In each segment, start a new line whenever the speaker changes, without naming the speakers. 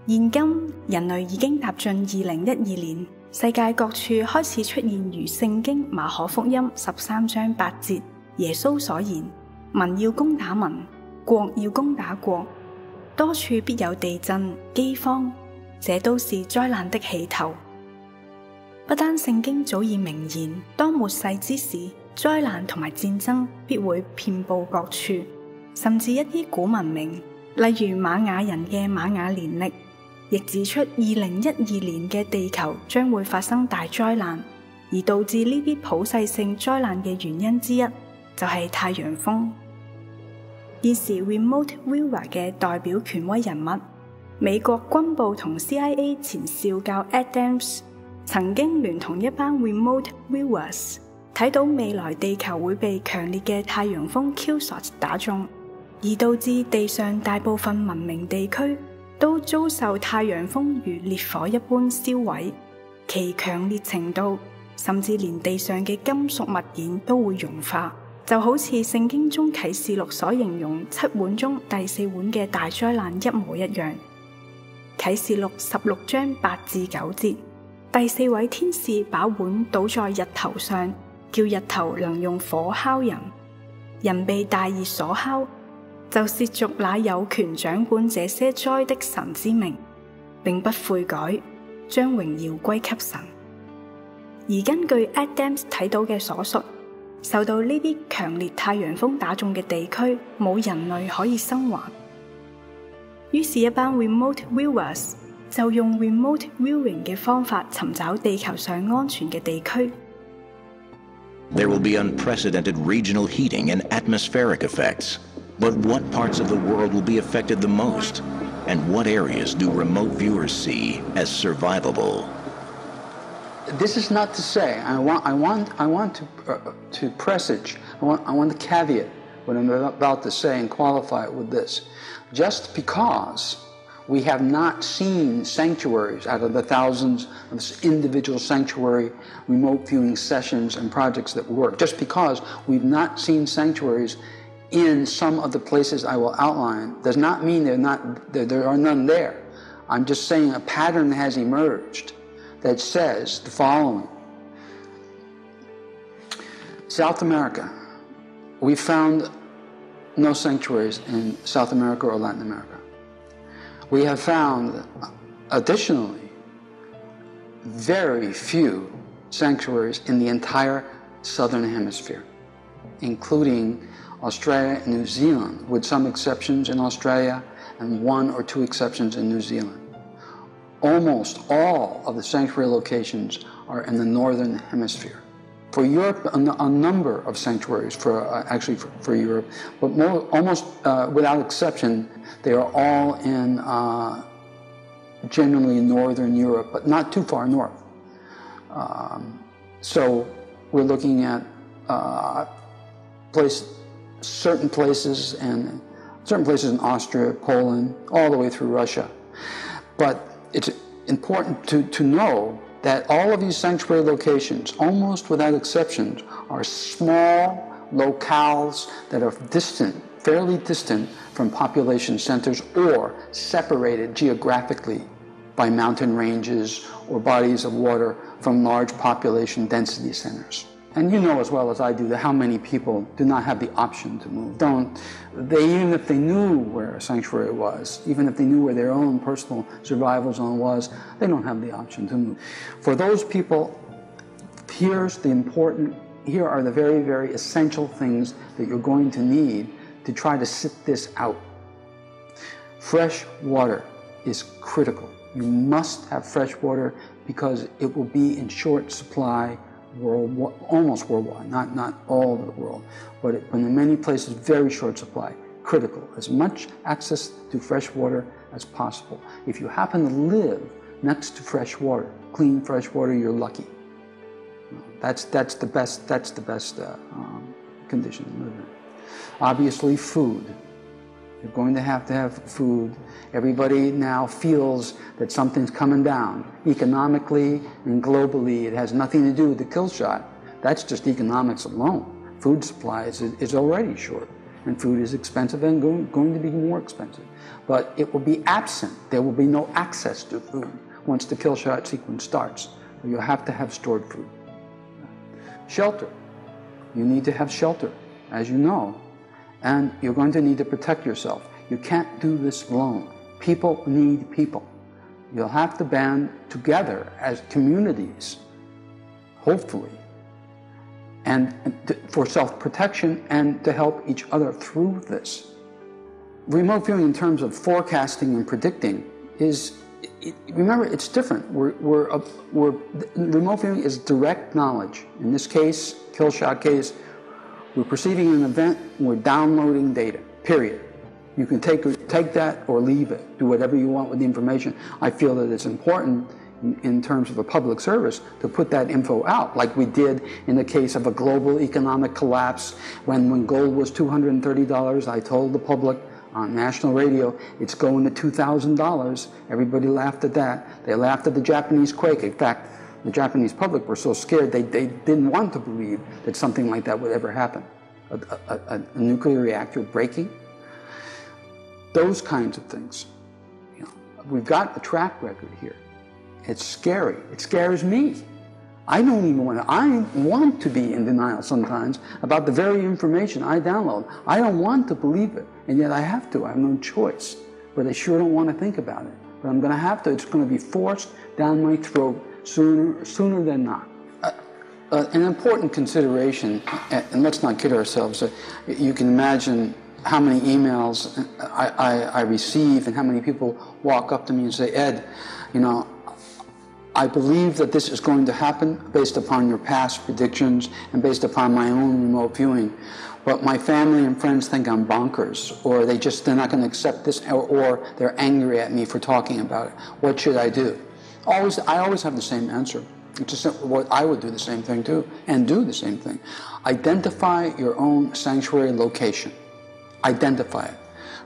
現今人類已經踏進2012年，世界各處開始出現如聖經馬可福音13章8節耶穌所言：民要攻打民，國要攻打國，多處必有地震、饑荒，這都是災難的起頭。不單聖經早已明言，當末世之時，災難同埋戰爭必會遍佈各處，甚至一啲古文明，例如瑪雅人嘅瑪雅年曆，亦指出2012年嘅地球將會發生大災難，而導致呢啲普世性災難嘅原因之一就係太陽風。現時 Remote Viewer 嘅代表權威人物，美國軍部同 CIA 前少校 Adams 曾經聯同一班 Remote Viewers 睇到未來地球會被強烈嘅太陽風 Q-shot 打中，而導致地上大部分文明地區都遭受太陽風如烈火一般燒毀，其強烈程度甚至連地上嘅金屬物件都會融化，就好似聖經中啟示錄所形容7碗中第4碗嘅大災難一模一樣。啟示錄16章8至9節，第4位天使把碗倒在日頭上，叫日頭能用火烤人，人被大熱所烤，就褻瀆那有權掌管這些災的神之名，並不悔改，將榮耀歸給神。而根據 Adams 睇到嘅所述，受到呢啲強烈太陽風打中嘅地區，冇人類可以生還。於是，一班 Remote Viewers 就用 Remote Viewing 嘅方法尋找地球上安全嘅地區。
There will be unprecedented regional heating and atmospheric effects. But what parts of the world will be affected the most? And what areas do remote viewers see as survivable?
This is not to say, I want to presage, I want to caveat what I'm about to say and qualify it with this. Just because we have not seen sanctuaries out of the thousands of individual sanctuary remote viewing sessions and projects that work, just because we've not seen sanctuaries in some of the places I will outline does not mean there are none there. I'm just saying a pattern has emerged that says the following. South America, we found no sanctuaries in South America or Latin America. We have found, additionally, very few sanctuaries in the entire Southern Hemisphere, including Australia and New Zealand, with some exceptions in Australia and 1 or 2 exceptions in New Zealand. Almost all of the sanctuary locations are in the Northern Hemisphere. For Europe, a number of sanctuaries for Europe, but almost without exception, they are all in generally Northern Europe, but not too far north. So we're looking at certain places in Austria, Poland, all the way through Russia. But it's important to know that all of these sanctuary locations, almost without exceptions, are small locales that are distant, fairly distant from population centers or separated geographically by mountain ranges or bodies of water from large population density centers. And you know as well as I do that how many people do not have the option to move. Even if they knew where a sanctuary was, even if they knew where their own personal survival zone was, they don't have the option to move. For those people, here are the very, very essential things that you're going to need to try to sit this out. Fresh water is critical. You must have fresh water because it will be in short supply almost worldwide, not all over the world, but in many places, very short supply, critical. As much access to fresh water as possible. If you happen to live next to fresh water, clean fresh water, you're lucky. That's the best condition to live in. Obviously, food. You're going to have food. Everybody now feels that something's coming down. Economically and globally, it has nothing to do with the kill shot. That's just economics alone. Food supply is already short. and food is expensive and going to be more expensive. But it will be absent. There will be no access to food once the kill shot sequence starts. You'll have to have stored food. Shelter. You need to have shelter, as you know, and you're going to need to protect yourself. You can't do this alone. People need people. You'll have to band together as communities, hopefully, and for self-protection and to help each other through this. Remote viewing in terms of forecasting and predicting is, remember, it's different. Remote viewing is direct knowledge. In this case, kill shot case, we're perceiving an event, we're downloading data, period. You can take that or leave it. Do whatever you want with the information. I feel that it's important in terms of a public service to put that info out, like we did in the case of a global economic collapse. When gold was $230, I told the public on national radio, it's going to $2,000. Everybody laughed at that. They laughed at the Japanese quake. In fact, the Japanese public were so scared they didn't want to believe that something like that would ever happen. A nuclear reactor breaking. Those kinds of things. You know, we've got a track record here. It's scary. It scares me. I don't even want to be in denial sometimes about the very information I download. I don't want to believe it, and yet I have to. I have no choice. But I sure don't want to think about it. But I'm going to have to. It's going to be forced down my throat sooner than not. An important consideration, and let's not kid ourselves, you can imagine how many emails I receive and how many people walk up to me and say, Ed, you know, I believe that this is going to happen based upon your past predictions and based upon my own remote viewing. But my family and friends think I'm bonkers, or they're not going to accept this, or they're angry at me for talking about it. What should I do? I always have the same answer. It's just what I would do the same thing too, and do the same thing. Identify your own sanctuary location. Identify it.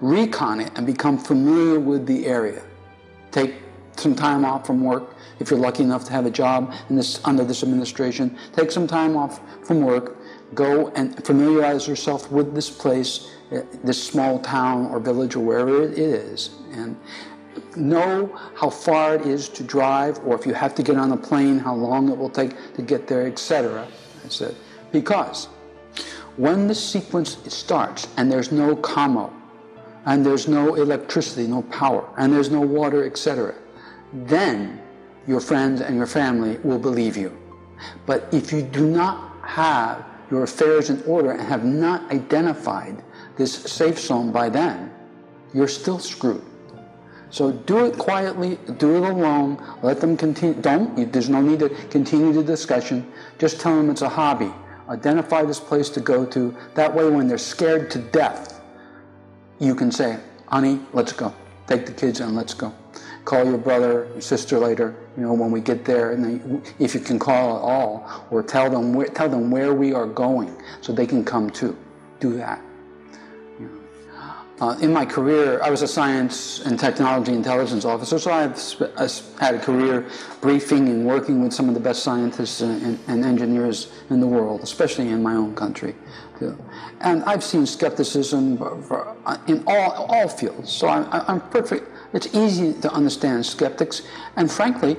Recon it and become familiar with the area. Take some time off from work. If you're lucky enough to have a job under this administration, take some time off from work. Go and familiarize yourself with this place, this small town or village or wherever it is. And know how far it is to drive, or if you have to get on a plane, how long it will take to get there, etc. That's it. Because when the sequence starts and there's no commo, and there's no electricity, no power, and there's no water, etc., then your friends and your family will believe you. But if you do not have your affairs in order and have not identified this safe zone by then, you're still screwed. So do it quietly, do it alone, let them continue. There's no need to continue the discussion. Just tell them it's a hobby. Identify this place to go to. That way when they're scared to death, you can say, honey, let's go. Take the kids and let's go. Call your brother, your sister later, when we get there, and then, if you can call at all, or tell them where we are going so they can come too. Do that. In my career, I was a science and technology intelligence officer, so I've had a career briefing and working with some of the best scientists and engineers in the world, especially in my own country. And I've seen skepticism in all fields, so I'm perfect. It's easy to understand skeptics, and frankly,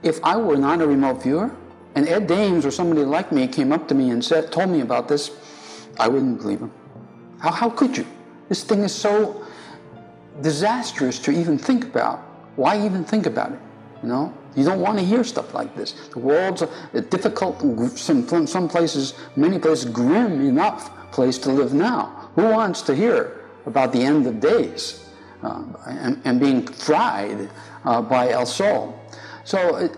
if I were not a remote viewer, and Ed Dames or somebody like me came up to me and told me about this, I wouldn't believe him. How could you? This thing is so disastrous to even think about. Why even think about it? You don't want to hear stuff like this. The world's a difficult, some places, many places, grim enough place to live now. Who wants to hear about the end of days and being fried by El Sol? So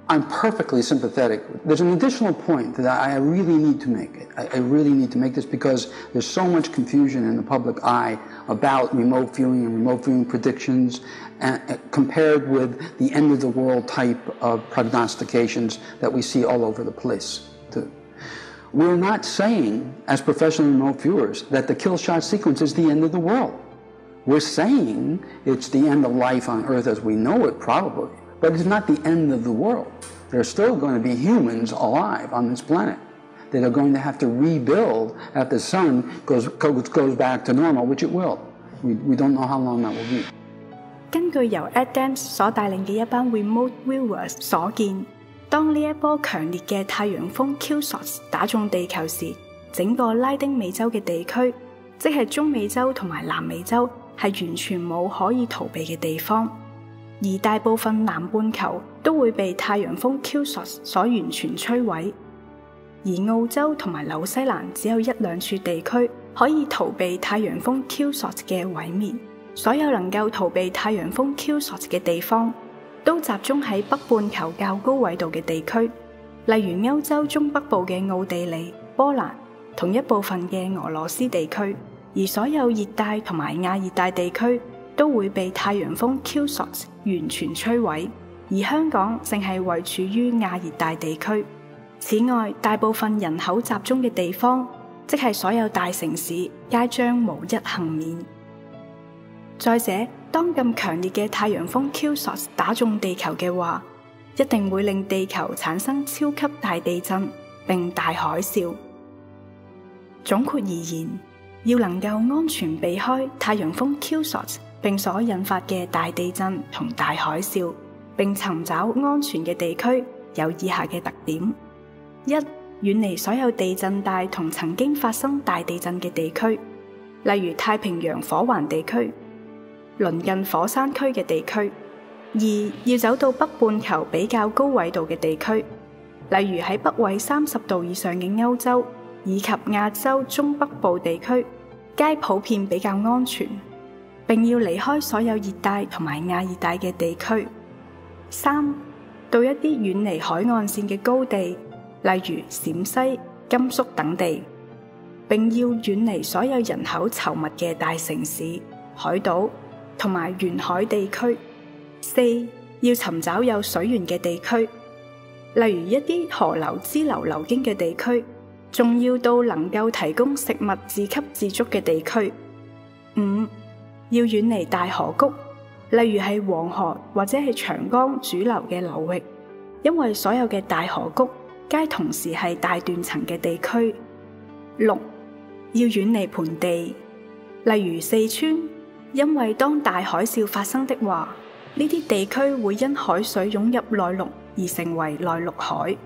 I'm perfectly sympathetic. There's an additional point that I really need to make. I really need to make this because there's so much confusion in the public eye about remote viewing and remote viewing predictions compared with the end of the world type of prognostications that we see all over the place too. We're not saying, as professional remote viewers, that the kill shot sequence is the end of the world. We're saying it's the end of life on Earth as we know it, probably. But it's not the end of the world. There are still going to be humans alive on this planet. that are going to have to rebuild after the sun goes back to normal, which it will. We don't know how long that will be.
根據由 Adams 所帶領嘅一班 remote viewers 所見，當呢一波強烈嘅太陽風 Q-SOT 打中地球時，整個拉丁美洲嘅地區，即係中美洲同埋南美洲，係完全冇可以逃避嘅地方，而大部分南半球都會被太陽風 Q-SOT 所完全摧毀，而澳洲同埋紐西蘭只有一兩處地區可以逃避太陽風 Q-SOT 嘅毀滅。所有能夠逃避太陽風 Q-SOT 嘅地方，都集中喺北半球較高緯度嘅地區，例如歐洲中北部嘅奧地利、波蘭同一部分嘅俄羅斯地區，而所有熱帶同埋亞熱帶地區都會被太陽風 Q-SOT 完全摧毀，而香港正係位處於亞熱帶地區。此外，大部分人口集中嘅地方，即係所有大城市，皆將無一幸免。再者，當咁強烈嘅太陽風 Q-SOT 打中地球嘅話，一定會令地球產生超級大地震並大海嘯。總括而言，要能夠安全避開太陽風 Q-SOT 並所引發嘅大地震同大海嘯，並尋找安全嘅地區，有以下嘅特點：一、遠離所有地震帶同曾經發生大地震嘅地區，例如太平洋火環地區、鄰近火山區嘅地區；二、要走到北半球比較高緯度嘅地區，例如喺北緯30度以上嘅歐洲以及亞洲中北部地區，皆普遍比較安全，並要離開所有熱帶同埋亞熱帶嘅地區。三、到一啲遠離海岸線嘅高地，例如陝西、甘肅等地，並要遠離所有人口稠密嘅大城市、海島同埋沿海地區。四、要尋找有水源嘅地區，例如一啲河流支流流經嘅地區，仲要到能夠提供食物自給自足嘅地區。五、要遠離大河谷，例如係黃河或者係長江主流嘅流域，因為所有嘅大河谷皆同時係大斷層嘅地區。六、要遠離盆地，例如四川，因為當大海嘯發生的話，呢啲地區會因海水湧入內陸而成為內陸海。